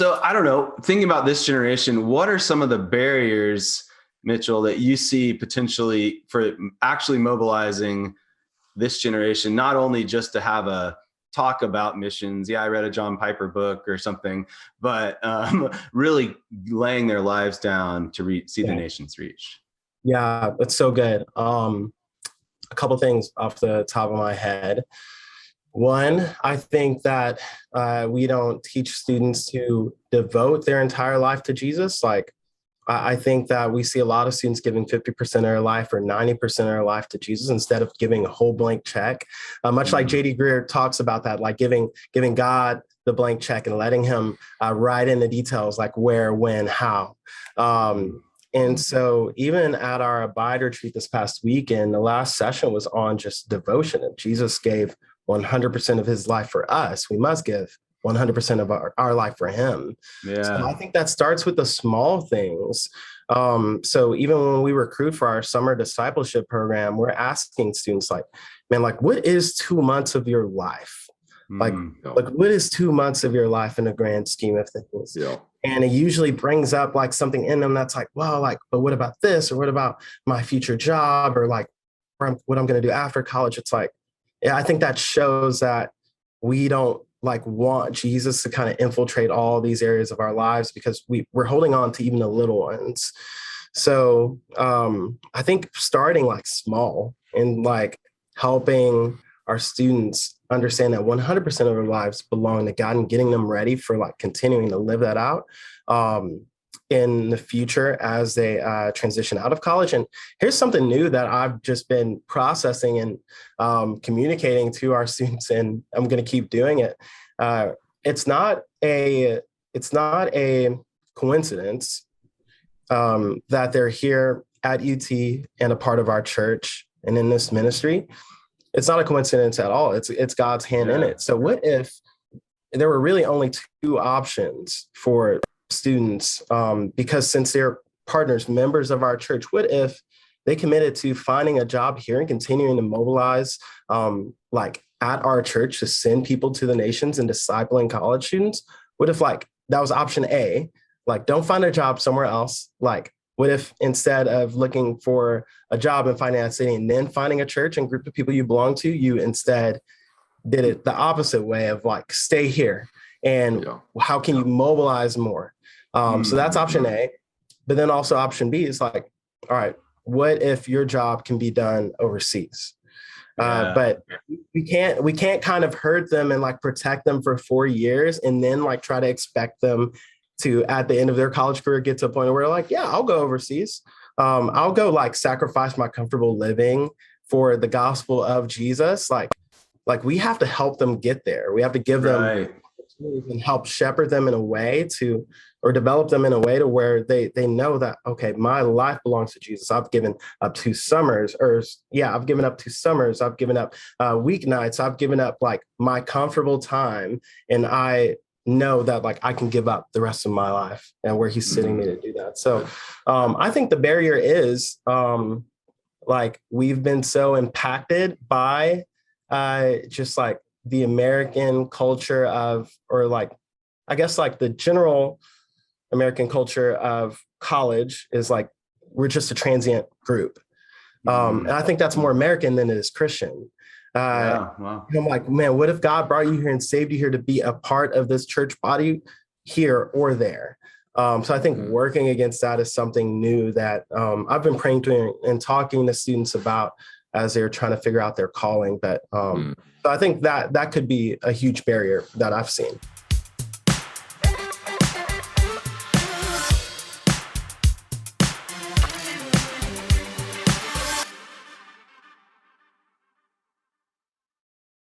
So I don't know, thinking about this generation, what are some of the barriers, Mitchell, that you see potentially for actually mobilizing this generation, not only just to have a talk about missions. Yeah, I read a John Piper book or something, but really laying their lives down to see the nations reached. Yeah, that's so good. A couple things off the top of my head. One, I think that we don't teach students to devote their entire life to Jesus. Like, I think that we see a lot of students giving 50% of their life or 90% of their life to Jesus instead of giving a whole blank check. Much like J.D. Greer talks about that, like giving God the blank check and letting him write in the details, like where, when, how. And so even at our Abide retreat this past weekend, the last session was on just devotion. And Jesus gave 100% of his life for us. We must give 100% of our life for him. Yeah. So I think that starts with the small things. So even when we recruit for our summer discipleship program, we're asking students like, man, like what is 2 months of your life? Like what is 2 months of your life in the grand scheme of things? Yeah. And it usually brings up like something in them that's like, well, like, but what about this? Or what about my future job? Or like what I'm going to do after college? It's like, yeah, I think that shows that we don't like want Jesus to kind of infiltrate all these areas of our lives because we're holding on to even the little ones. So I think starting like small and like helping our students understand that 100% of their lives belong to God and getting them ready for like continuing to live that out in the future as they transition out of college. And here's something new that I've just been processing and communicating to our students, and I'm going to keep doing it. It's not a coincidence that they're here at UT and a part of our church and in this ministry. It's not a coincidence at all. It's God's hand in it. So what if there were really only two options for students? Because since they're partners, members of our church, what if they committed to finding a job here and continuing to mobilize like at our church to send people to the nations and discipling college students? What if like that was option A, like don't find a job somewhere else? Like what if instead of looking for a job in finance city and then finding a church and group of people you belong to, you instead did it the opposite way of like, stay here. And how can you mobilize more? So that's option A. But then also option B is like, all right, what if your job can be done overseas? But we can't kind of hurt them and like protect them for 4 years and then like try to expect them to, at the end of their college career, get to a point where like, yeah, I'll go overseas. I'll go like sacrifice my comfortable living for the gospel of Jesus. Like we have to help them get there. We have to give them and help shepherd them in a way to, or develop them in a way to where they know that, okay, my life belongs to Jesus. I've given up 2 summers, I've given up 2 summers. I've given up weeknights. I've given up like my comfortable time. And I know that like I can give up the rest of my life and where he's sitting me to do that. So I think the barrier is like we've been so impacted by just like the American culture of, or like, I guess like the general American culture of college is like, we're just a transient group. And I think that's more American than it is Christian. And I'm like, man, what if God brought you here and saved you here to be a part of this church body here or there? So I think working against that is something new that I've been praying to and talking to students about as they're trying to figure out their calling. But so I think that could be a huge barrier that I've seen.